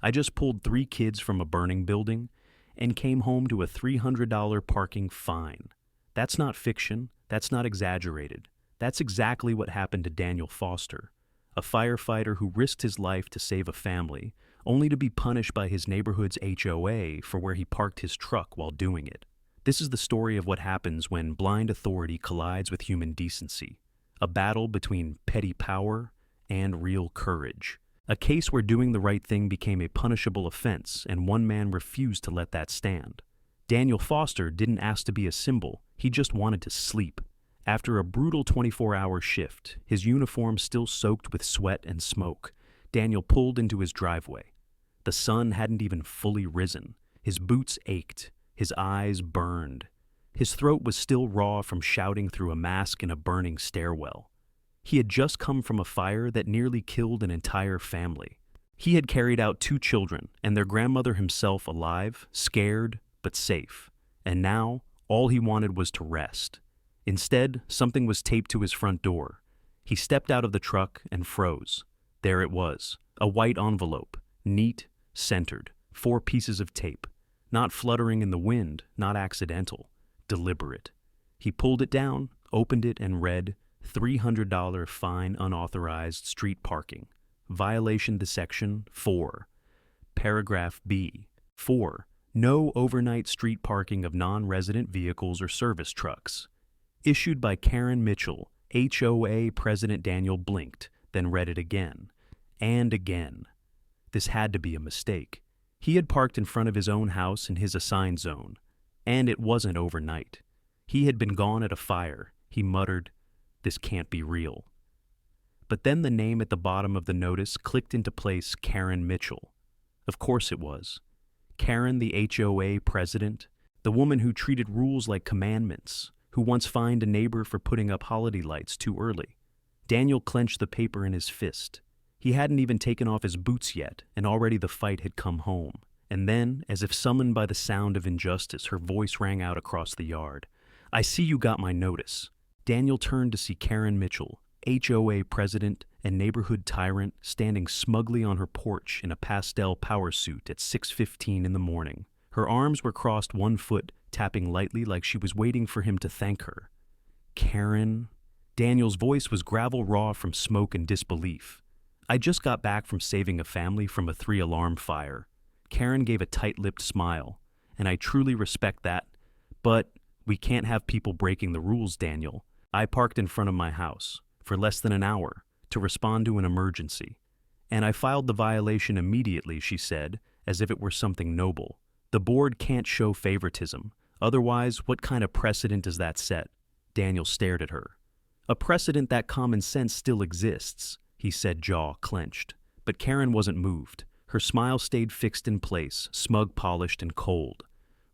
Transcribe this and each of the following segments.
I just pulled 3 kids from a burning building and came home to a $300 parking fine. That's not fiction. That's not exaggerated. That's exactly what happened to Daniel Foster, a firefighter who risked his life to save a family, only to be punished by his neighborhood's HOA for where he parked his truck while doing it. This is the story of what happens when blind authority collides with human decency, a battle between petty power and real courage. A case where doing the right thing became a punishable offense, and one man refused to let that stand. Daniel Foster didn't ask to be a symbol, he just wanted to sleep. After a brutal 24-hour shift, his uniform still soaked with sweat and smoke, Daniel pulled into his driveway. The sun hadn't even fully risen. His boots ached, his eyes burned. His throat was still raw from shouting through a mask in a burning stairwell. He had just come from a fire that nearly killed an entire family. He had carried out 2 children and their grandmother himself alive, scared, but safe. And now, all he wanted was to rest. Instead, something was taped to his front door. He stepped out of the truck and froze. There it was, a white envelope, neat, centered, 4 pieces of tape. Not fluttering in the wind, not accidental, deliberate. He pulled it down, opened it, and read, $300 fine unauthorized street parking. Violation to Section 4. Paragraph B. 4. No overnight street parking of non-resident vehicles or service trucks. Issued by Karen Mitchell, HOA President. Daniel blinked, then read it again. And again. This had to be a mistake. He had parked in front of his own house in his assigned zone. And it wasn't overnight. He had been gone at a fire. He muttered, "This can't be real." But then the name at the bottom of the notice clicked into place, Karen Mitchell. Of course it was. Karen, the HOA president, the woman who treated rules like commandments, who once fined a neighbor for putting up holiday lights too early. Daniel clenched the paper in his fist. He hadn't even taken off his boots yet, and already the fight had come home. And then, as if summoned by the sound of injustice, her voice rang out across the yard. "I see you got my notice." Daniel turned to see Karen Mitchell, HOA president and neighborhood tyrant, standing smugly on her porch in a pastel power suit at 6:15 in the morning. Her arms were crossed, one foot tapping lightly like she was waiting for him to thank her. "Karen?" Daniel's voice was gravel raw from smoke and disbelief. "I just got back from saving a family from a 3-alarm fire." Karen gave a tight-lipped smile. "And I truly respect that. But we can't have people breaking the rules, Daniel. I parked in front of my house for less than an hour to respond to an emergency. And I filed the violation immediately," she said, as if it were something noble. "The board can't show favoritism. Otherwise, what kind of precedent does that set?" Daniel stared at her. "A precedent that common sense still exists," he said, jaw clenched. But Karen wasn't moved. Her smile stayed fixed in place, smug, polished, and cold.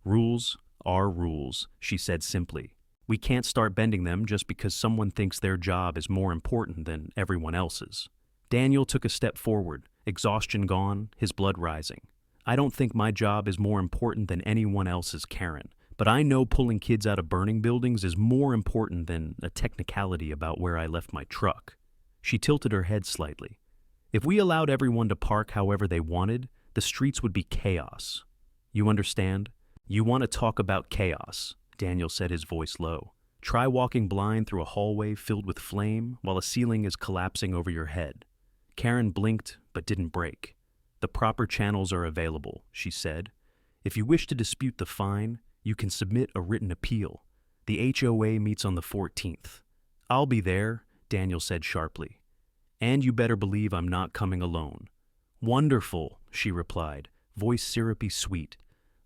"Rules are rules," she said simply. "We can't start bending them just because someone thinks their job is more important than everyone else's." Daniel took a step forward, exhaustion gone, his blood rising. "I don't think my job is more important than anyone else's, Karen. But I know pulling kids out of burning buildings is more important than a technicality about where I left my truck." She tilted her head slightly. "If we allowed everyone to park however they wanted, the streets would be chaos. You understand? You want to talk about chaos," Daniel said, his voice low. "Try walking blind through a hallway filled with flame while a ceiling is collapsing over your head." Karen blinked but didn't break. "The proper channels are available," she said. "If you wish to dispute the fine, you can submit a written appeal. The HOA meets on the 14th. "I'll be there," Daniel said sharply. "And you better believe I'm not coming alone." "Wonderful," she replied, voice syrupy sweet.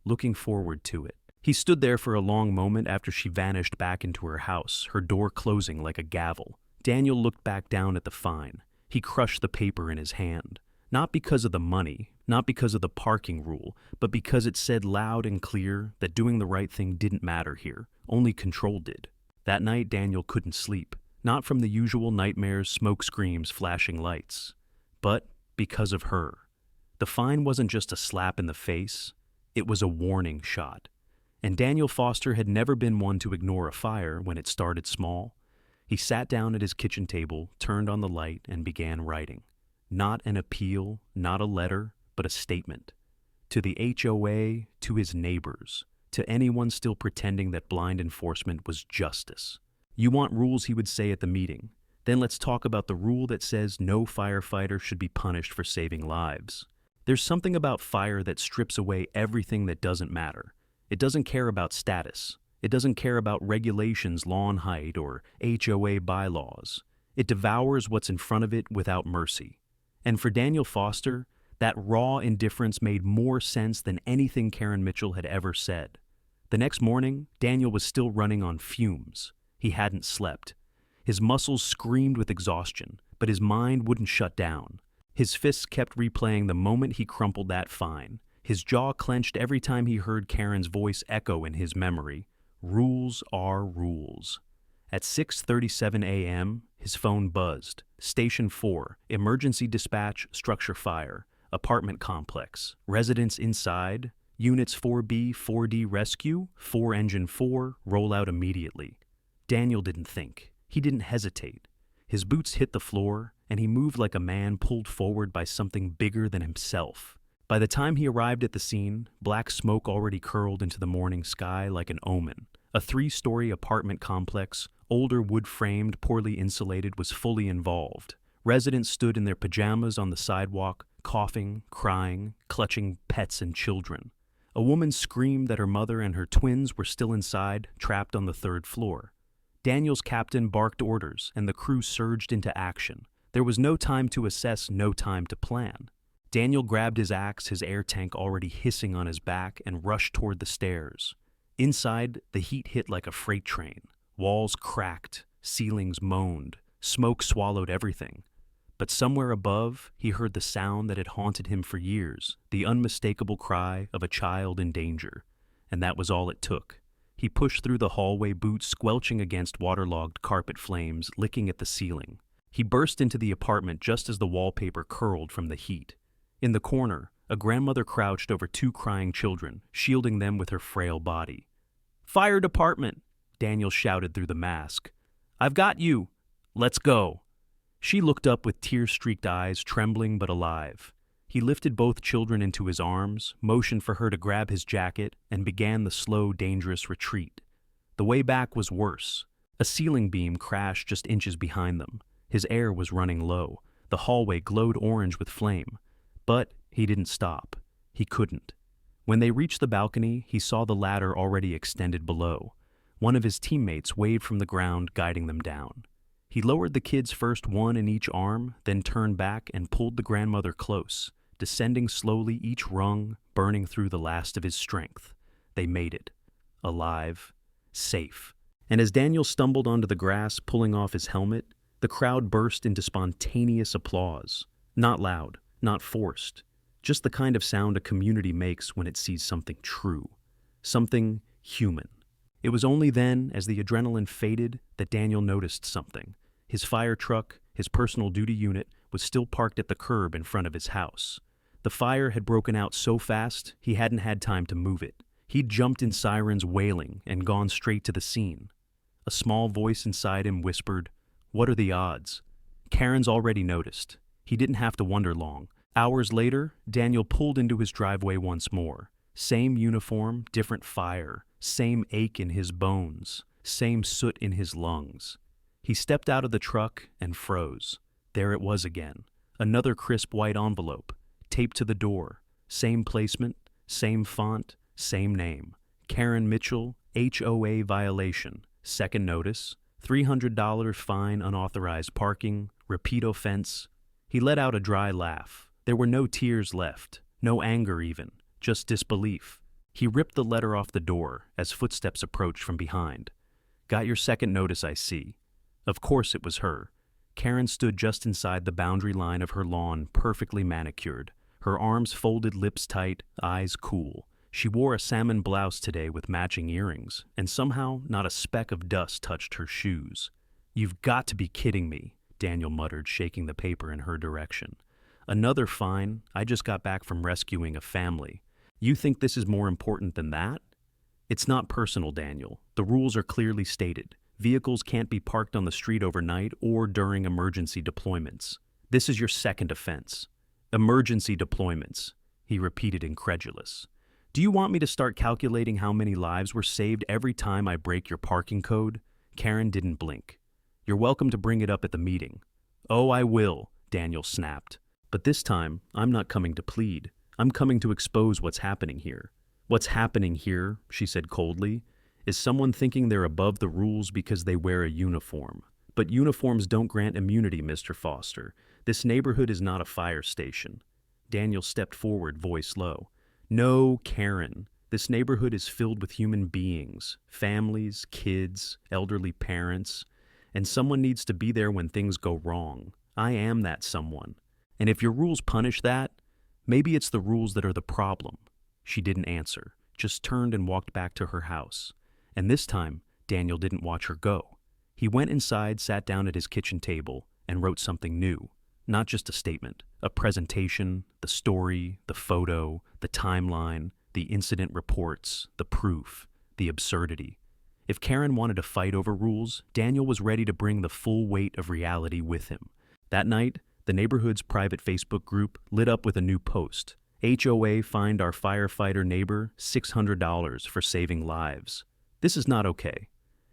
Looking forward to it. He stood there for a long moment after she vanished back into her house, her door closing like a gavel. Daniel looked back down at the fine. He crushed the paper in his hand. Not because of the money, not because of the parking rule, but because it said loud and clear that doing the right thing didn't matter here, only control did. That night Daniel couldn't sleep, not from the usual nightmares, smoke screams, flashing lights, but because of her. The fine wasn't just a slap in the face, it was a warning shot. And Daniel Foster had never been one to ignore a fire when it started small. He sat down at his kitchen table, turned on the light, and began writing. Not an appeal, not a letter, but a statement. To the HOA, to his neighbors, to anyone still pretending that blind enforcement was justice. You want rules, he would say at the meeting. Then let's talk about the rule that says no firefighter should be punished for saving lives. There's something about fire that strips away everything that doesn't matter. It doesn't care about status. It doesn't care about regulations, lawn height, or HOA bylaws. It devours what's in front of it without mercy. And for Daniel Foster, that raw indifference made more sense than anything Karen Mitchell had ever said. The next morning, Daniel was still running on fumes. He hadn't slept. His muscles screamed with exhaustion, but his mind wouldn't shut down. His fists kept replaying the moment he crumpled that fine. His jaw clenched every time he heard Karen's voice echo in his memory. Rules are rules. At 6:37 a.m., his phone buzzed. Station 4, emergency dispatch, structure fire, apartment complex, residents inside, units 4B, 4D rescue, 4 engine 4, roll out immediately. Daniel didn't think. He didn't hesitate. His boots hit the floor, and he moved like a man pulled forward by something bigger than himself. By the time he arrived at the scene, black smoke already curled into the morning sky like an omen. A 3-story apartment complex, older wood-framed, poorly insulated, was fully involved. Residents stood in their pajamas on the sidewalk, coughing, crying, clutching pets and children. A woman screamed that her mother and her twins were still inside, trapped on the 3rd floor. Daniel's captain barked orders, and the crew surged into action. There was no time to assess, no time to plan. Daniel grabbed his axe, his air tank already hissing on his back, and rushed toward the stairs. Inside, the heat hit like a freight train. Walls cracked, ceilings moaned, smoke swallowed everything. But somewhere above, he heard the sound that had haunted him for years, the unmistakable cry of a child in danger. And that was all it took. He pushed through the hallway, boots squelching against waterlogged carpet flames, licking at the ceiling. He burst into the apartment just as the wallpaper curled from the heat. In the corner, a grandmother crouched over 2 crying children, shielding them with her frail body. "Fire department!" Daniel shouted through the mask. "I've got you! Let's go!" She looked up with tear-streaked eyes, trembling but alive. He lifted both children into his arms, motioned for her to grab his jacket, and began the slow, dangerous retreat. The way back was worse. A ceiling beam crashed just inches behind them. His air was running low. The hallway glowed orange with flame. But he didn't stop. He couldn't. When they reached the balcony, he saw the ladder already extended below. One of his teammates waved from the ground, guiding them down. He lowered the kids, first one in each arm, then turned back and pulled the grandmother close, descending slowly each rung, burning through the last of his strength. They made it. Alive. Safe. And as Daniel stumbled onto the grass, pulling off his helmet, the crowd burst into spontaneous applause. Not loud, not forced. Just the kind of sound a community makes when it sees something true. Something human. It was only then, as the adrenaline faded, that Daniel noticed something. His fire truck, his personal duty unit, was still parked at the curb in front of his house. The fire had broken out so fast, he hadn't had time to move it. He'd jumped in sirens wailing and gone straight to the scene. A small voice inside him whispered, "What are the odds?" Karen's already noticed. He didn't have to wonder long. Hours later, Daniel pulled into his driveway once more. Same uniform, different fire. Same ache in his bones. Same soot in his lungs. He stepped out of the truck and froze. There it was again. Another crisp white envelope, taped to the door. Same placement, same font, same name. Karen Mitchell, HOA violation. Second notice. $300 fine, unauthorized parking, repeat offense. He let out a dry laugh. There were no tears left, no anger even, just disbelief. He ripped the letter off the door as footsteps approached from behind. "Got your second notice, I see." Of course it was her. Karen stood just inside the boundary line of her lawn, perfectly manicured. Her arms folded, lips tight, eyes cool. She wore a salmon blouse today with matching earrings, and somehow not a speck of dust touched her shoes. "You've got to be kidding me," Daniel muttered, shaking the paper in her direction. "Another fine? I just got back from rescuing a family. You think this is more important than that?" "It's not personal, Daniel. The rules are clearly stated. Vehicles can't be parked on the street overnight or during emergency deployments. This is your second offense." "Emergency deployments." he repeated incredulous. Do you want me to start calculating how many lives were saved every time I break your parking code? Karen didn't blink. You're welcome to bring it up at the meeting. Oh, I will, Daniel snapped. But this time, I'm not coming to plead. I'm coming to expose what's happening here. What's happening here, she said coldly, is someone thinking they're above the rules because they wear a uniform. But uniforms don't grant immunity, Mr. Foster. This neighborhood is not a fire station. Daniel stepped forward, voice low. No, Karen. This neighborhood is filled with human beings, families, kids, elderly parents, and someone needs to be there when things go wrong. I am that someone. And if your rules punish that, maybe it's the rules that are the problem. She didn't answer, just turned and walked back to her house. And this time, Daniel didn't watch her go. He went inside, sat down at his kitchen table, and wrote something new. Not just a statement, a presentation, the story, the photo, the timeline, the incident reports, the proof, the absurdity. If Karen wanted to fight over rules, Daniel was ready to bring the full weight of reality with him. That night, the neighborhood's private Facebook group lit up with a new post. HOA fined our firefighter neighbor $600 for saving lives. This is not okay.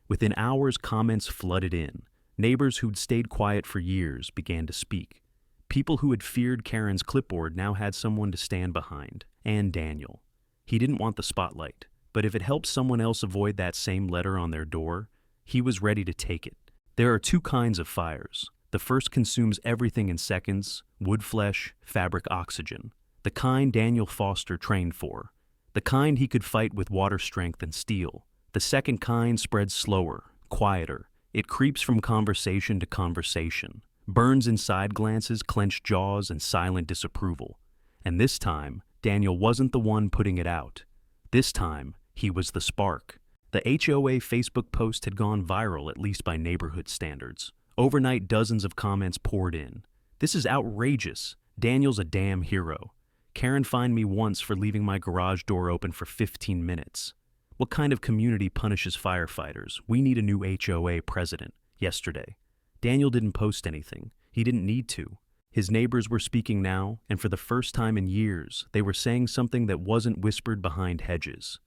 Within hours, comments flooded in. Neighbors who'd stayed quiet for years began to speak. People who had feared Karen's clipboard now had someone to stand behind. And Daniel. He didn't want the spotlight, but if it helped someone else avoid that same letter on their door, he was ready to take it. There are two kinds of fires. The first consumes everything in seconds, wood flesh, fabric, oxygen. The kind Daniel Foster trained for. The kind he could fight with water strength and steel. The second kind spreads slower, quieter. It creeps from conversation to conversation. Burns in side glances, clenched jaws, and silent disapproval. And this time, Daniel wasn't the one putting it out. This time, he was the spark. The HOA Facebook post had gone viral, at least by neighborhood standards. Overnight, dozens of comments poured in. This is outrageous. Daniel's a damn hero. Karen fined me once for leaving my garage door open for 15 minutes. What kind of community punishes firefighters? We need a new HOA president. Yesterday. Daniel didn't post anything. He didn't need to. His neighbors were speaking now, and for the first time in years, they were saying something that wasn't whispered behind hedges.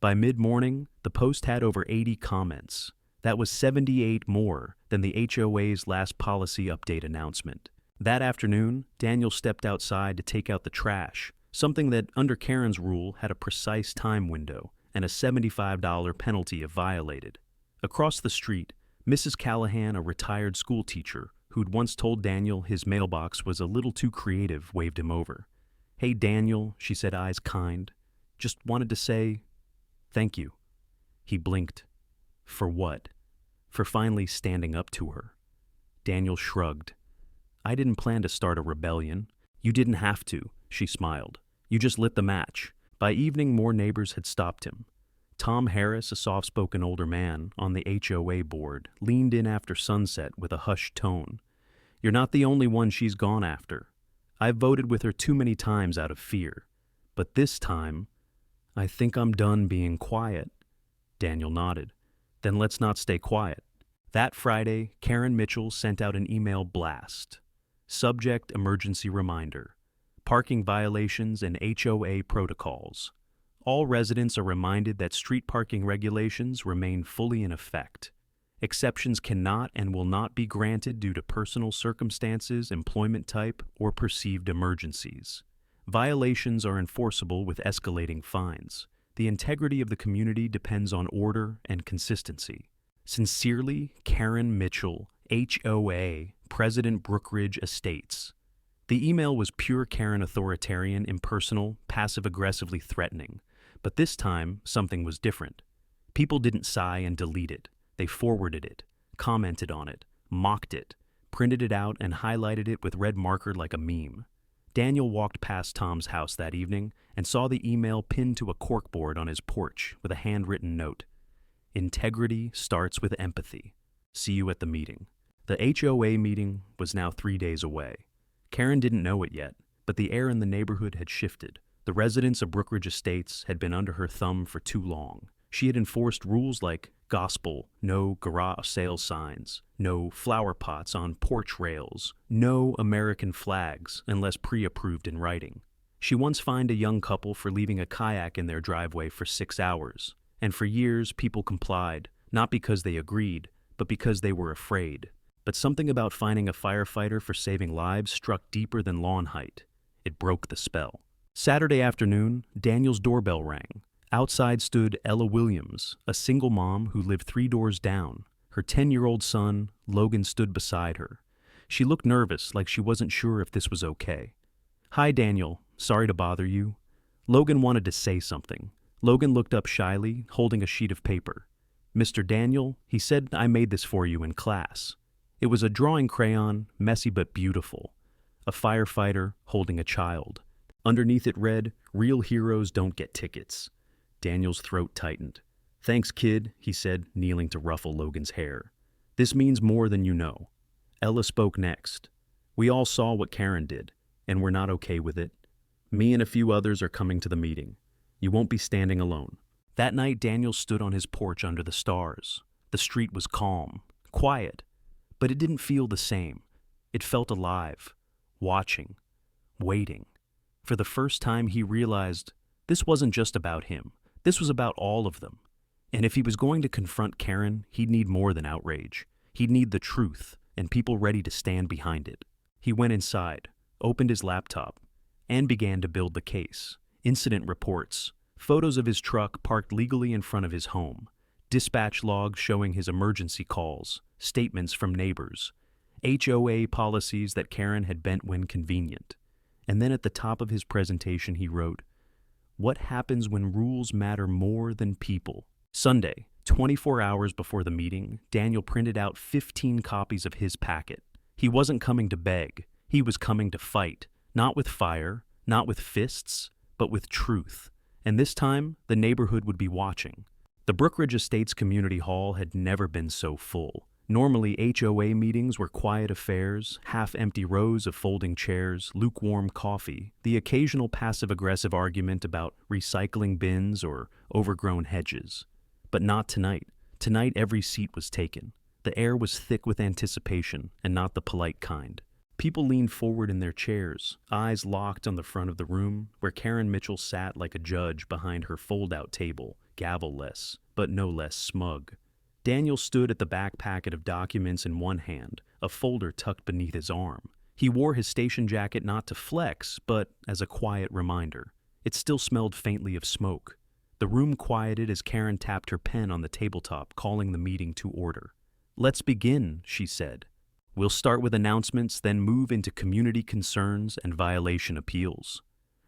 By mid-morning, the post had over 80 comments. That was 78 more than the HOA's last policy update announcement. That afternoon, Daniel stepped outside to take out the trash, something that, under Karen's rule, had a precise time window and a $75 penalty if violated. Across the street, Mrs. Callahan, a retired school teacher who'd once told Daniel his mailbox was a little too creative, waved him over. Hey, Daniel, she said, eyes kind. Just wanted to say, thank you. He blinked. For what? For finally standing up to her. Daniel shrugged. I didn't plan to start a rebellion. You didn't have to, she smiled. You just lit the match. By evening, more neighbors had stopped him. Tom Harris, a soft-spoken older man on the HOA board, leaned in after sunset with a hushed tone. You're not the only one she's gone after. I've voted with her too many times out of fear. But this time, I think I'm done being quiet. Daniel nodded. Then let's not stay quiet. That Friday, Karen Mitchell sent out an email blast. Subject emergency reminder. Parking violations and HOA protocols. All residents are reminded that street parking regulations remain fully in effect. Exceptions cannot and will not be granted due to personal circumstances, employment type, or perceived emergencies. Violations are enforceable with escalating fines. The integrity of the community depends on order and consistency. Sincerely, Karen Mitchell, HOA, President Brookridge Estates. The email was pure Karen authoritarian, impersonal, passive-aggressively threatening. But this time, something was different. People didn't sigh and delete it. They forwarded it, commented on it, mocked it, printed it out, and highlighted it with red marker like a meme. Daniel walked past Tom's house that evening and saw the email pinned to a corkboard on his porch with a handwritten note. Integrity starts with empathy. See you at the meeting. The HOA meeting was now 3 days away. Karen didn't know it yet, but the air in the neighborhood had shifted. The residents of Brookridge Estates had been under her thumb for too long. She had enforced rules like gospel, no garage sale signs, no flower pots on porch rails, no American flags unless pre-approved in writing. She once fined a young couple for leaving a kayak in their driveway for 6 hours. And for years, people complied, not because they agreed, but because they were afraid. But something about finding a firefighter for saving lives struck deeper than lawn height. It broke the spell. Saturday afternoon, Daniel's doorbell rang. Outside stood Ella Williams, a single mom who lived 3 doors down. Her 10-year-old son, Logan, stood beside her. She looked nervous, like she wasn't sure if this was okay. "Hi, Daniel. Sorry to bother you." Logan wanted to say something. Logan looked up shyly, holding a sheet of paper. "Mr. Daniel, he said I made this for you in class." It was a drawing crayon, messy but beautiful. A firefighter holding a child. Underneath it read, "Real heroes don't get tickets." Daniel's throat tightened. "Thanks, kid," he said, kneeling to ruffle Logan's hair. "This means more than you know." Ella spoke next. "We all saw what Karen did, and we're not okay with it. Me and a few others are coming to the meeting. You won't be standing alone." That night, Daniel stood on his porch under the stars. The street was calm, quiet, but it didn't feel the same. It felt alive, watching, waiting. For the first time, he realized this wasn't just about him. This was about all of them. And if he was going to confront Karen, he'd need more than outrage. He'd need the truth and people ready to stand behind it. He went inside, opened his laptop, and began to build the case. Incident reports, photos of his truck parked legally in front of his home, dispatch logs showing his emergency calls, statements from neighbors, HOA policies that Karen had bent when convenient. And then at the top of his presentation he wrote, "What happens when rules matter more than people?" Sunday, 24 hours before the meeting, Daniel printed out 15 copies of his packet. He wasn't coming to beg. He was coming to fight, not with fire, not with fists, but with truth. And this time, the neighborhood would be watching. The Brookridge Estates Community Hall had never been so full. Normally, HOA meetings were quiet affairs, half-empty rows of folding chairs, lukewarm coffee, the occasional passive-aggressive argument about recycling bins or overgrown hedges. But not tonight. Tonight, every seat was taken. The air was thick with anticipation, and not the polite kind. People leaned forward in their chairs, eyes locked on the front of the room, where Karen Mitchell sat like a judge behind her fold-out table, gavel-less, but no less smug. Daniel stood at the back packet of documents in one hand, a folder tucked beneath his arm. He wore his station jacket not to flex, but as a quiet reminder. It still smelled faintly of smoke. The room quieted as Karen tapped her pen on the tabletop, calling the meeting to order. "Let's begin," she said. "We'll start with announcements, then move into community concerns and violation appeals."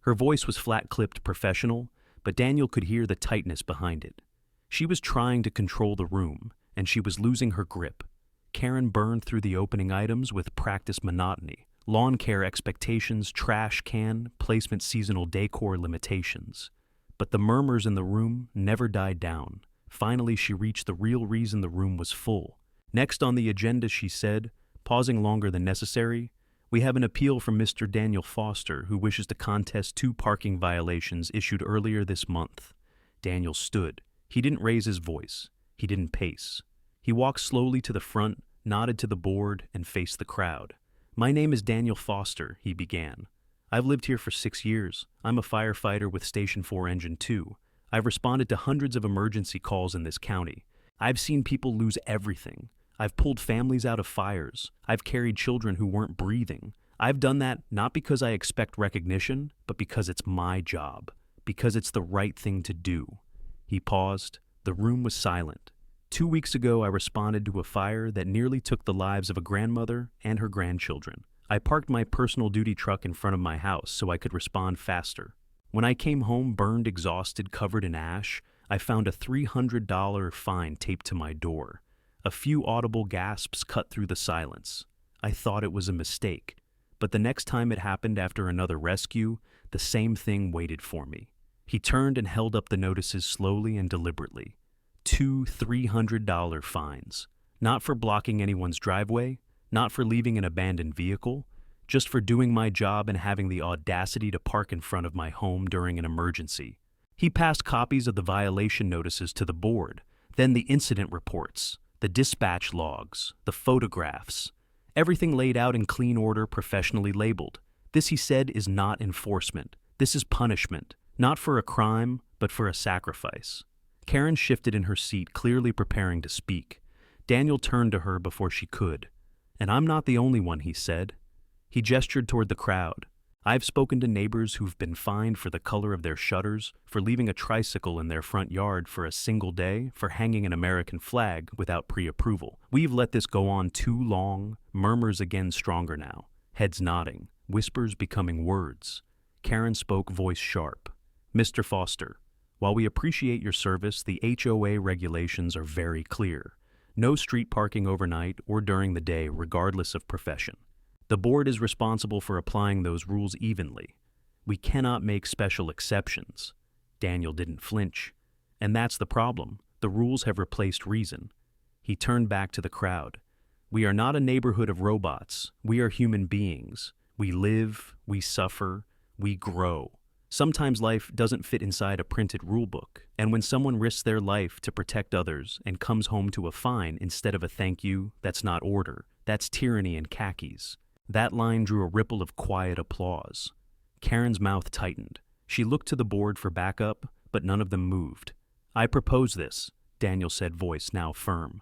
Her voice was flat-clipped professional, but Daniel could hear the tightness behind it. She was trying to control the room, and she was losing her grip. Karen burned through the opening items with practiced monotony. Lawn care expectations, trash can, placement seasonal decor limitations. But the murmurs in the room never died down. Finally, she reached the real reason the room was full. Next on the agenda, she said, pausing longer than necessary, "We have an appeal from Mr. Daniel Foster, who wishes to contest 2 parking violations issued earlier this month." Daniel stood. He didn't raise his voice. He didn't pace. He walked slowly to the front, nodded to the board, and faced the crowd. "My name is Daniel Foster," he began. "I've lived here for 6 years. I'm a firefighter with Station 4 Engine 2. I've responded to hundreds of emergency calls in this county. I've seen people lose everything. I've pulled families out of fires. I've carried children who weren't breathing. I've done that not because I expect recognition, but because it's my job, because it's the right thing to do." He paused. The room was silent. 2 weeks ago, I responded to a fire that nearly took the lives of a grandmother and her grandchildren. I parked my personal duty truck in front of my house so I could respond faster. When I came home, burned, exhausted, covered in ash, I found a $300 fine taped to my door. A few audible gasps cut through the silence. I thought it was a mistake. But the next time it happened after another rescue, the same thing waited for me. He turned and held up the notices slowly and deliberately. 2 $300 fines. Not for blocking anyone's driveway, not for leaving an abandoned vehicle, just for doing my job and having the audacity to park in front of my home during an emergency. He passed copies of the violation notices to the board, then the incident reports, the dispatch logs, the photographs. Everything laid out in clean order, professionally labeled. This, he said, is not enforcement. This is punishment, not for a crime, but for a sacrifice. Karen shifted in her seat, clearly preparing to speak. Daniel turned to her before she could. "And I'm not the only one," he said. He gestured toward the crowd. "I've spoken to neighbors who've been fined for the color of their shutters, for leaving a tricycle in their front yard for a single day, for hanging an American flag without pre-approval. We've let this go on too long." Murmurs again stronger now, heads nodding, whispers becoming words. Karen spoke, voice sharp. "Mr. Foster, while we appreciate your service, the HOA regulations are very clear. No street parking overnight or during the day, regardless of profession. The board is responsible for applying those rules evenly. We cannot make special exceptions." Daniel didn't flinch. "And that's the problem. The rules have replaced reason." He turned back to the crowd. "We are not a neighborhood of robots. We are human beings. We live, we suffer, we grow. Sometimes life doesn't fit inside a printed rulebook, and when someone risks their life to protect others and comes home to a fine instead of a thank you, that's not order. That's tyranny in khakis." That line drew a ripple of quiet applause. Karen's mouth tightened. She looked to the board for backup, but none of them moved. "I propose this," Daniel said, voice now firm.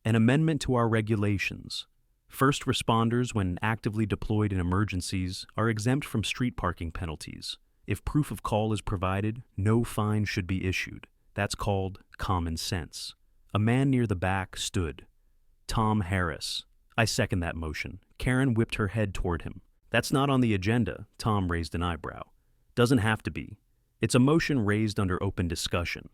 "An amendment to our regulations. First responders, when actively deployed in emergencies, are exempt from street parking penalties. If proof of call is provided, no fine should be issued. That's called common sense." A man near the back stood. "Tom Harris." "I second that motion." Karen whipped her head toward him. "That's not on the agenda." Tom raised an eyebrow. "Doesn't have to be. It's a motion raised under open discussion."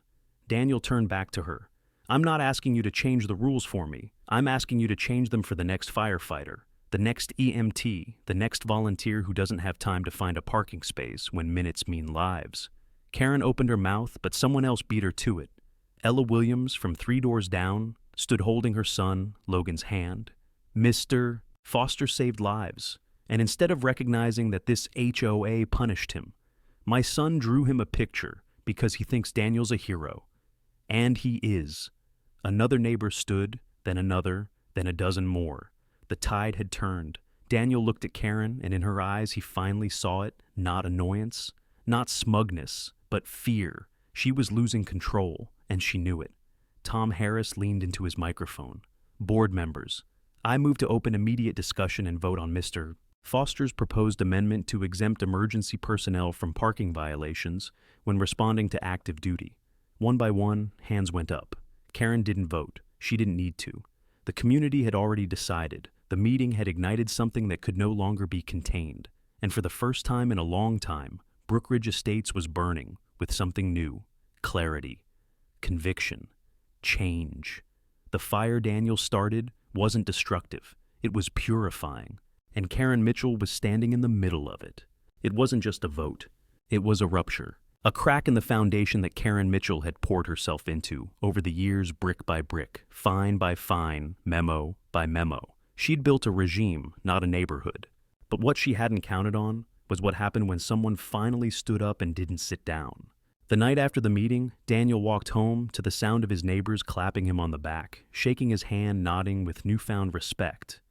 Daniel turned back to her. "I'm not asking you to change the rules for me. I'm asking you to change them for the next firefighter, the next EMT, the next volunteer who doesn't have time to find a parking space when minutes mean lives." Karen opened her mouth, but someone else beat her to it. Ella Williams, from 3 doors down, stood holding her son, Logan's hand. "Mr. Foster saved lives, and instead of recognizing that this HOA punished him, my son drew him a picture because he thinks Daniel's a hero. And he is." Another neighbor stood, then another, then a dozen more. The tide had turned. Daniel looked at Karen, and in her eyes he finally saw it, not annoyance, not smugness, but fear. She was losing control, and she knew it. Tom Harris leaned into his microphone. "Board members, I move to open immediate discussion and vote on Mr. Foster's proposed amendment to exempt emergency personnel from parking violations when responding to active duty." One by one, hands went up. Karen didn't vote. She didn't need to. The community had already decided. The meeting had ignited something that could no longer be contained. And for the first time in a long time, Brookridge Estates was burning with something new: clarity, conviction, change. The fire Daniel started wasn't destructive. It was purifying. And Karen Mitchell was standing in the middle of it. It wasn't just a vote. It was a rupture. A crack in the foundation that Karen Mitchell had poured herself into over the years, brick by brick, fine by fine, memo by memo. She'd built a regime, not a neighborhood. But what she hadn't counted on was what happened when someone finally stood up and didn't sit down. The night after the meeting, Daniel walked home to the sound of his neighbors clapping him on the back, shaking his hand, nodding with newfound respect.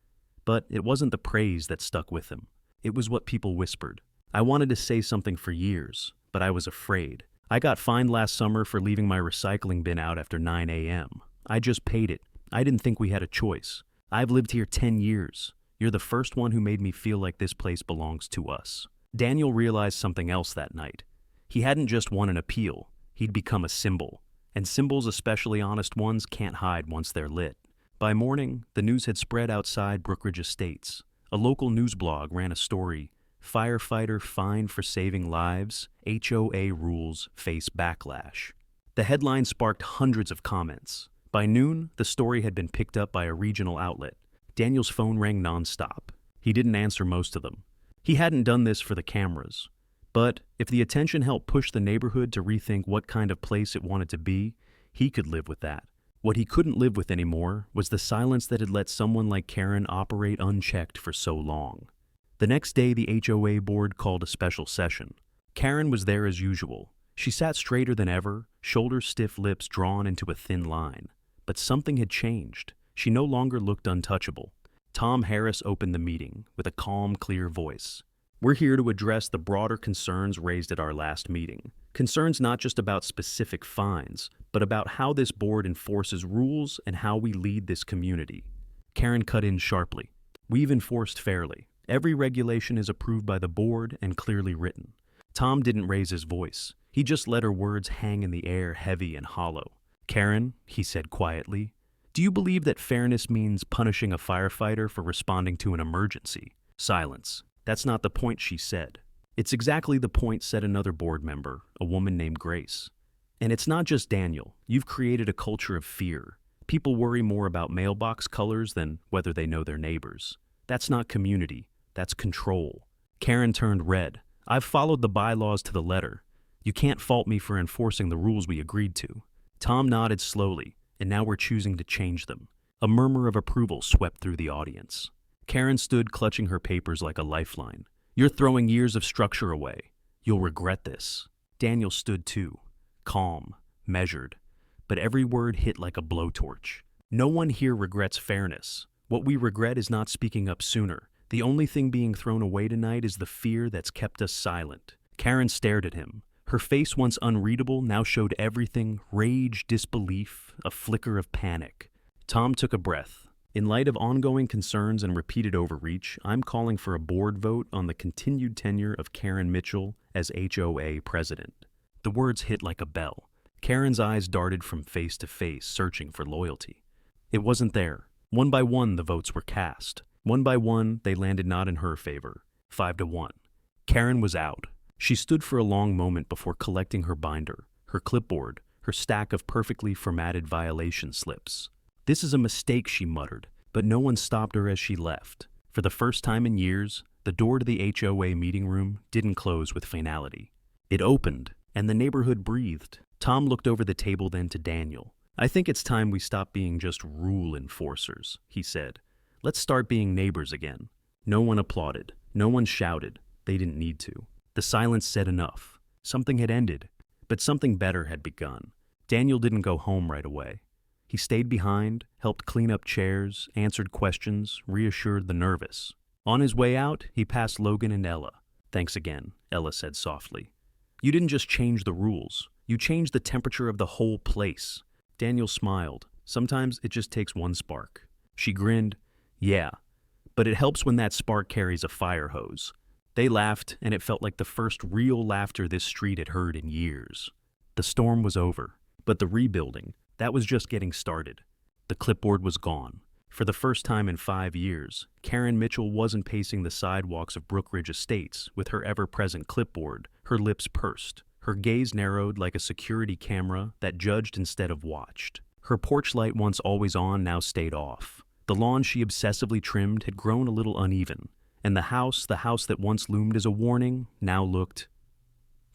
But it wasn't the praise that stuck with him. It was what people whispered. "I wanted to say something for years, but I was afraid. I got fined last summer for leaving my recycling bin out after 9 a.m. I just paid it. I didn't think we had a choice. I've lived here 10 years. You're the first one who made me feel like this place belongs to us." Daniel realized something else that night. He hadn't just won an appeal. He'd become a symbol. And symbols, especially honest ones, can't hide once they're lit. By morning, the news had spread outside Brookridge Estates. A local news blog ran a story: "Firefighter fined for saving lives, HOA rules face backlash." The headline sparked hundreds of comments. By noon, the story had been picked up by a regional outlet. Daniel's phone rang nonstop. He didn't answer most of them. He hadn't done this for the cameras. But if the attention helped push the neighborhood to rethink what kind of place it wanted to be, he could live with that. What he couldn't live with anymore was the silence that had let someone like Karen operate unchecked for so long. The next day, the HOA board called a special session. Karen was there as usual. She sat straighter than ever, shoulders stiff, lips drawn into a thin line. But something had changed. She no longer looked untouchable. Tom Harris opened the meeting with a calm, clear voice. We're here to address the broader concerns raised at our last meeting. Concerns not just about specific fines, but about how this board enforces rules and how we lead this community. Karen cut in sharply. We've enforced fairly. Every regulation is approved by the board and clearly written. Tom didn't raise his voice. He just let her words hang in the air, heavy and hollow. Karen, he said quietly, do you believe that fairness means punishing a firefighter for responding to an emergency? Silence. That's not the point, she said. It's exactly the point, said another board member, a woman named Grace. And it's not just Daniel. You've created a culture of fear. People worry more about mailbox colors than whether they know their neighbors. That's not community. That's control. Karen turned red. I've followed the bylaws to the letter. You can't fault me for enforcing the rules we agreed to. Tom nodded slowly, and now we're choosing to change them. A murmur of approval swept through the audience. Karen stood clutching her papers like a lifeline. You're throwing years of structure away. You'll regret this. Daniel stood too, calm, measured, but every word hit like a blowtorch. No one here regrets fairness. What we regret is not speaking up sooner. The only thing being thrown away tonight is the fear that's kept us silent. Karen stared at him. Her face, once unreadable, now showed everything: rage, disbelief, a flicker of panic. Tom took a breath. In light of ongoing concerns and repeated overreach, I'm calling for a board vote on the continued tenure of Karen Mitchell as HOA president. The words hit like a bell. Karen's eyes darted from face to face, searching for loyalty. It wasn't there. One by one, the votes were cast. One by one, they landed not in her favor. 5-1. Karen was out. She stood for a long moment before collecting her binder, her clipboard, her stack of perfectly formatted violation slips. This is a mistake, she muttered, but no one stopped her as she left. For the first time in years, the door to the HOA meeting room didn't close with finality. It opened, and the neighborhood breathed. Tom looked over the table then to Daniel. I think it's time we stop being just rule enforcers, he said. Let's start being neighbors again. No one applauded. No one shouted. They didn't need to. The silence said enough. Something had ended, but something better had begun. Daniel didn't go home right away. He stayed behind, helped clean up chairs, answered questions, reassured the nervous. On his way out, he passed Logan and Ella. Thanks again, Ella said softly. You didn't just change the rules. You changed the temperature of the whole place. Daniel smiled. Sometimes it just takes one spark. She grinned. Yeah, but it helps when that spark carries a fire hose. They laughed, and it felt like the first real laughter this street had heard in years. The storm was over, but the rebuilding, that was just getting started. The clipboard was gone. For the first time in 5 years, Karen Mitchell wasn't pacing the sidewalks of Brookridge Estates with her ever-present clipboard, her lips pursed, her gaze narrowed like a security camera that judged instead of watched. Her porch light, once always on, now stayed off. The lawn she obsessively trimmed had grown a little uneven, and the house that once loomed as a warning, now looked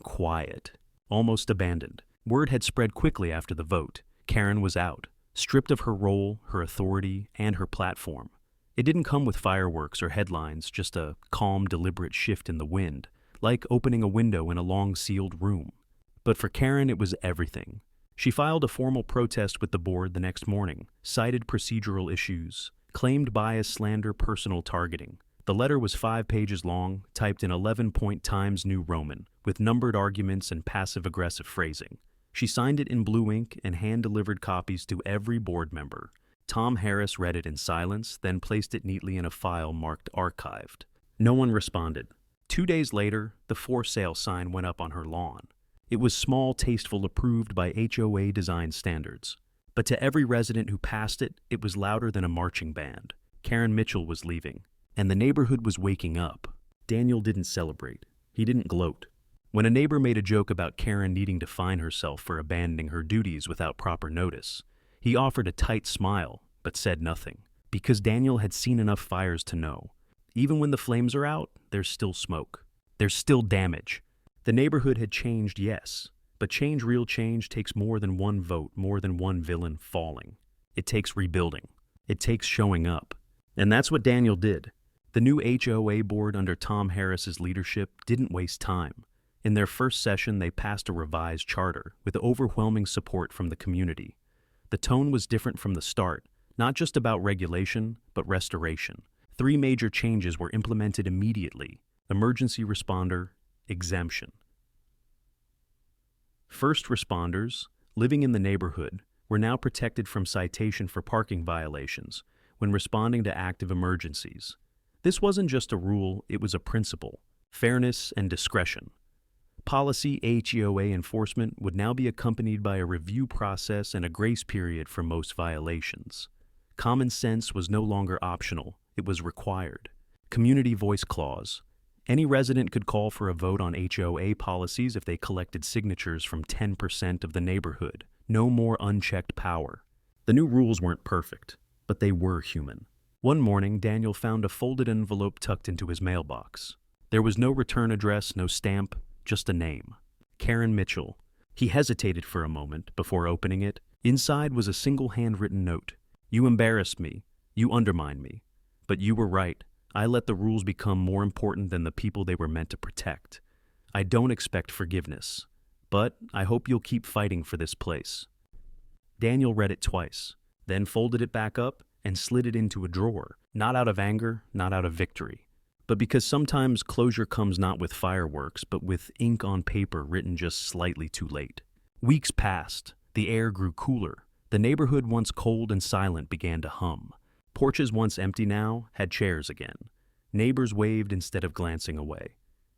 quiet, almost abandoned. Word had spread quickly after the vote. Karen was out, stripped of her role, her authority, and her platform. It didn't come with fireworks or headlines, just a calm, deliberate shift in the wind, like opening a window in a long-sealed room. But for Karen, it was everything. She filed a formal protest with the board the next morning, cited procedural issues, claimed bias, slander, personal targeting. The letter was 5 pages long, typed in 11-point Times New Roman, with numbered arguments and passive-aggressive phrasing. She signed it in blue ink and hand-delivered copies to every board member. Tom Harris read it in silence, then placed it neatly in a file marked archived. No one responded. 2 days later, the for sale sign went up on her lawn. It was small, tasteful, approved by HOA design standards. But to every resident who passed it, it was louder than a marching band. Karen Mitchell was leaving. And the neighborhood was waking up. Daniel didn't celebrate. He didn't gloat. When a neighbor made a joke about Karen needing to fine herself for abandoning her duties without proper notice, he offered a tight smile, but said nothing, because Daniel had seen enough fires to know. Even when the flames are out, there's still smoke. There's still damage. The neighborhood had changed, yes, but real change takes more than one vote, more than one villain falling. It takes rebuilding. It takes showing up. And that's what Daniel did. The new HOA board under Tom Harris's leadership didn't waste time. In their first session, they passed a revised charter with overwhelming support from the community. The tone was different from the start, not just about regulation, but restoration. 3 major changes were implemented immediately. Emergency responder exemption. First responders living in the neighborhood were now protected from citation for parking violations when responding to active emergencies. This wasn't just a rule, it was a principle: fairness and discretion. Policy HOA enforcement would now be accompanied by a review process and a grace period for most violations. Common sense was no longer optional, it was required. Community voice clause. Any resident could call for a vote on HOA policies if they collected signatures from 10% of the neighborhood. No more unchecked power. The new rules weren't perfect, but they were human. One morning, Daniel found a folded envelope tucked into his mailbox. There was no return address, no stamp, just a name: Karen Mitchell. He hesitated for a moment before opening it. Inside was a single handwritten note. "You embarrassed me. You undermined me. But you were right. I let the rules become more important than the people they were meant to protect. I don't expect forgiveness, but I hope you'll keep fighting for this place." Daniel read it twice, then folded it back up and slid it into a drawer, not out of anger, not out of victory, but because sometimes closure comes not with fireworks, but with ink on paper written just slightly too late. Weeks passed. The air grew cooler. The neighborhood, once cold and silent, began to hum. Porches once empty now had chairs again. Neighbors waved instead of glancing away.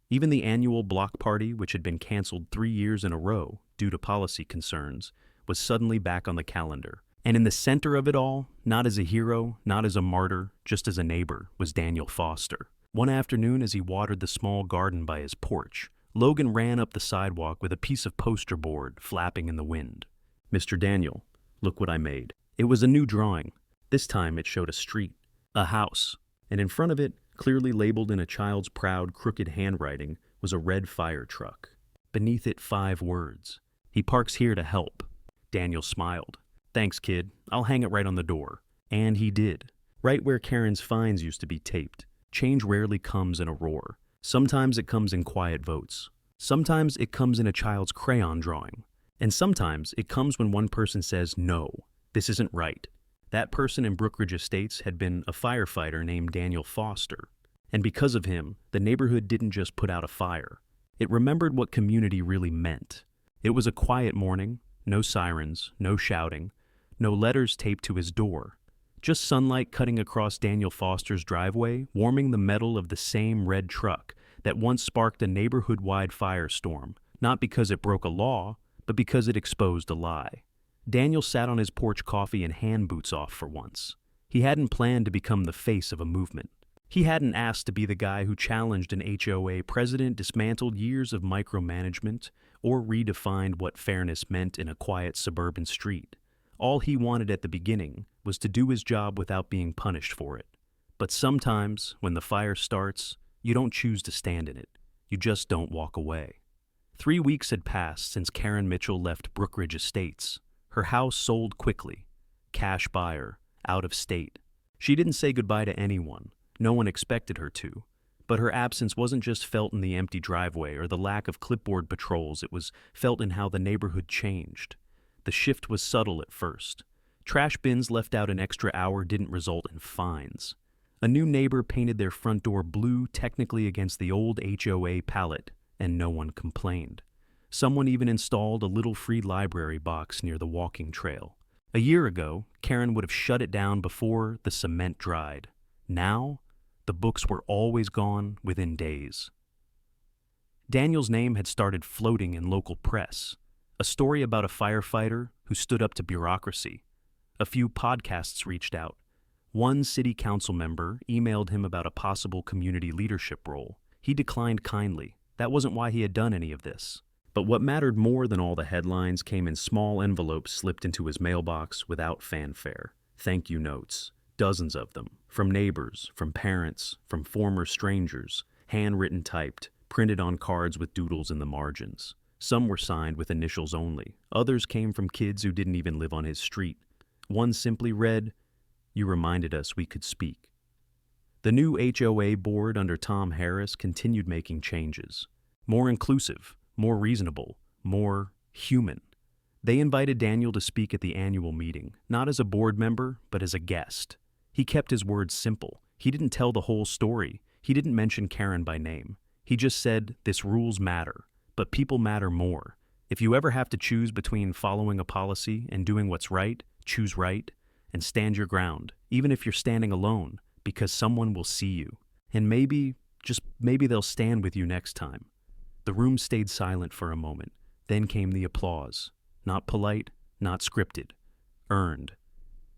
Even the annual block party, which had been canceled 3 years in a row due to policy concerns, was suddenly back on the calendar. And in the center of it all, not as a hero, not as a martyr, just as a neighbor, was Daniel Foster. One afternoon, as he watered the small garden by his porch, Logan ran up the sidewalk with a piece of poster board flapping in the wind. "Mr. Daniel, look what I made." It was a new drawing. This time it showed a street, a house, and in front of it, clearly labeled in a child's proud, crooked handwriting, was a red fire truck. Beneath it, 5 words: "He parks here to help." Daniel smiled. "Thanks, kid. I'll hang it right on the door." And he did, right where Karen's fines used to be taped. Change rarely comes in a roar. Sometimes it comes in quiet votes. Sometimes it comes in a child's crayon drawing. And sometimes it comes when one person says, "No, this isn't right." That person in Brookridge Estates had been a firefighter named Daniel Foster. And because of him, the neighborhood didn't just put out a fire. It remembered what community really meant. It was a quiet morning, no sirens, no shouting, no letters taped to his door. Just sunlight cutting across Daniel Foster's driveway, warming the metal of the same red truck that once sparked a neighborhood-wide firestorm, not because it broke a law, but because it exposed a lie. Daniel sat on his porch, coffee and hand boots off for once. He hadn't planned to become the face of a movement. He hadn't asked to be the guy who challenged an HOA president, dismantled years of micromanagement, or redefined what fairness meant in a quiet suburban street. All he wanted at the beginning was to do his job without being punished for it. But sometimes, when the fire starts, you don't choose to stand in it. You just don't walk away. 3 weeks had passed since Karen Mitchell left Brookridge Estates. Her house sold quickly. Cash buyer, out of state. She didn't say goodbye to anyone. No one expected her to. But her absence wasn't just felt in the empty driveway or the lack of clipboard patrols. It was felt in how the neighborhood changed. The shift was subtle at first. Trash bins left out an extra hour didn't result in fines. A new neighbor painted their front door blue, technically against the old HOA palette, and no one complained. Someone even installed a little free library box near the walking trail. A year ago, Karen would have shut it down before the cement dried. Now, the books were always gone within days. Daniel's name had started floating in local press. A story about a firefighter who stood up to bureaucracy. A few podcasts reached out. One city council member emailed him about a possible community leadership role. He declined kindly. That wasn't why he had done any of this. But what mattered more than all the headlines came in small envelopes slipped into his mailbox without fanfare. Thank you notes. Dozens of them. From neighbors, from parents, from former strangers. Handwritten, typed, printed on cards with doodles in the margins. Some were signed with initials only. Others came from kids who didn't even live on his street. One simply read, "You reminded us we could speak." The new HOA board under Tom Harris continued making changes. More inclusive, more reasonable, more human. They invited Daniel to speak at the annual meeting, not as a board member, but as a guest. He kept his words simple. He didn't tell the whole story. He didn't mention Karen by name. He just said, "This rules matter, but people matter more. If you ever have to choose between following a policy and doing what's right, choose right and stand your ground, even if you're standing alone, because someone will see you. And maybe, just maybe they'll stand with you next time." The room stayed silent for a moment. Then came the applause. Not polite, not scripted. Earned.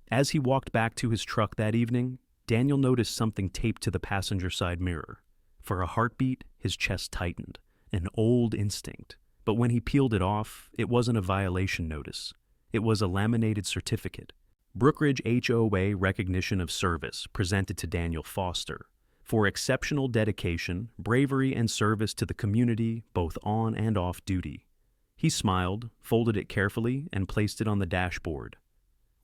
As he walked back to his truck that evening, Daniel noticed something taped to the passenger side mirror. For a heartbeat, his chest tightened. An old instinct. But when he peeled it off, it wasn't a violation notice. It was a laminated certificate. Brookridge HOA Recognition of Service presented to Daniel Foster for exceptional dedication, bravery, and service to the community, both on and off duty. He smiled, folded it carefully, and placed it on the dashboard.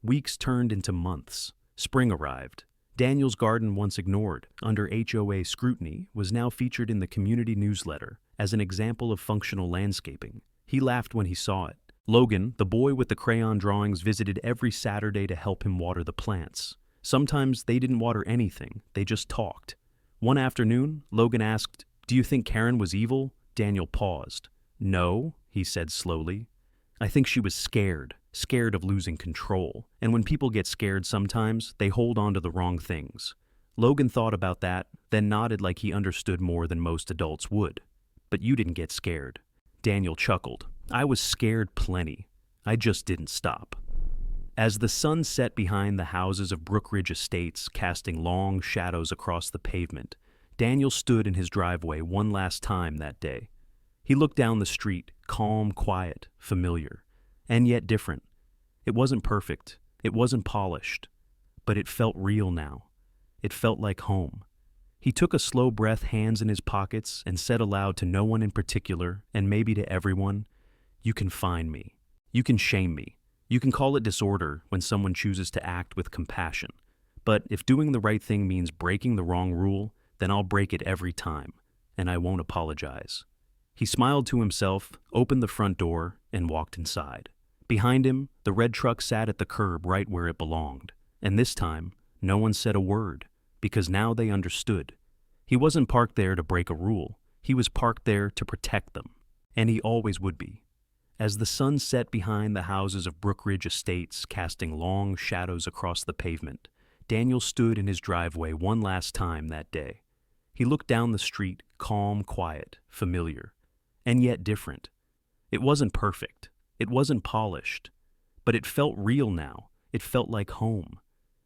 Weeks turned into months. Spring arrived. Daniel's garden, once ignored under HOA scrutiny, was now featured in the community newsletter as an example of functional landscaping. He laughed when he saw it. Logan, the boy with the crayon drawings, visited every Saturday to help him water the plants. Sometimes they didn't water anything, they just talked. One afternoon, Logan asked, "Do you think Karen was evil?" Daniel paused. "No," he said slowly. "I think she was scared of losing control. And when people get scared sometimes, they hold on to the wrong things." Logan thought about that, then nodded like he understood more than most adults would. "But you didn't get scared." Daniel chuckled. "I was scared plenty. I just didn't stop." As the sun set behind the houses of Brookridge Estates, casting long shadows across the pavement, Daniel stood in his driveway one last time that day. He looked down the street, calm, quiet, familiar, and yet different. It wasn't perfect, it wasn't polished, but it felt real now. It felt like home. He took a slow breath, hands in his pockets, and said aloud to no one in particular, and maybe to everyone, "You can find me. You can shame me. You can call it disorder when someone chooses to act with compassion. But if doing the right thing means breaking the wrong rule, then I'll break it every time, and I won't apologize." He smiled to himself, opened the front door, and walked inside. Behind him, the red truck sat at the curb right where it belonged. And this time, no one said a word, because now they understood. He wasn't parked there to break a rule. He was parked there to protect them. And he always would be. As the sun set behind the houses of Brookridge Estates, casting long shadows across the pavement, Daniel stood in his driveway one last time that day. He looked down the street, calm, quiet, familiar, and yet different. It wasn't perfect. It wasn't polished. But it felt real now. It felt like home.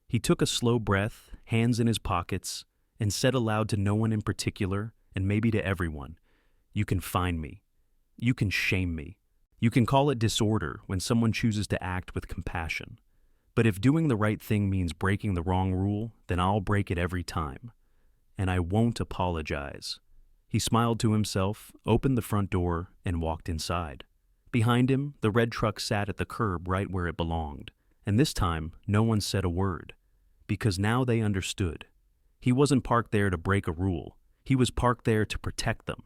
He took a slow breath, hands in his pockets, and said aloud to no one in particular, and maybe to everyone, "You can find me. You can shame me. You can call it disorder when someone chooses to act with compassion. But if doing the right thing means breaking the wrong rule, then I'll break it every time. And I won't apologize." He smiled to himself, opened the front door, and walked inside. Behind him, the red truck sat at the curb right where it belonged. And this time, no one said a word. Because now they understood. He wasn't parked there to break a rule. He was parked there to protect them.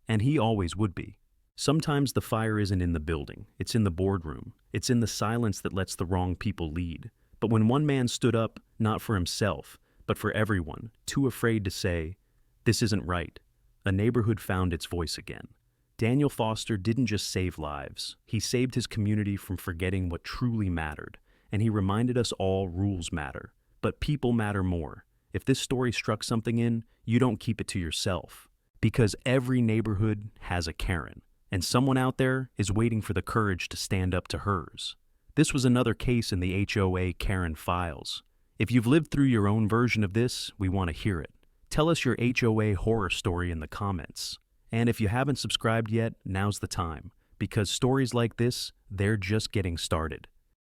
And he always would be. Sometimes the fire isn't in the building, it's in the boardroom. It's in the silence that lets the wrong people lead. But when one man stood up, not for himself, but for everyone, too afraid to say, "This isn't right," a neighborhood found its voice again. Daniel Foster didn't just save lives, he saved his community from forgetting what truly mattered. And he reminded us all rules matter, but people matter more. If this story struck something in, you don't keep it to yourself. Because every neighborhood has a Karen. And someone out there is waiting for the courage to stand up to hers. This was another case in the HOA Karen files. If you've lived through your own version of this, we want to hear it. Tell us your HOA horror story in the comments. And if you haven't subscribed yet, now's the time. Because stories like this, they're just getting started.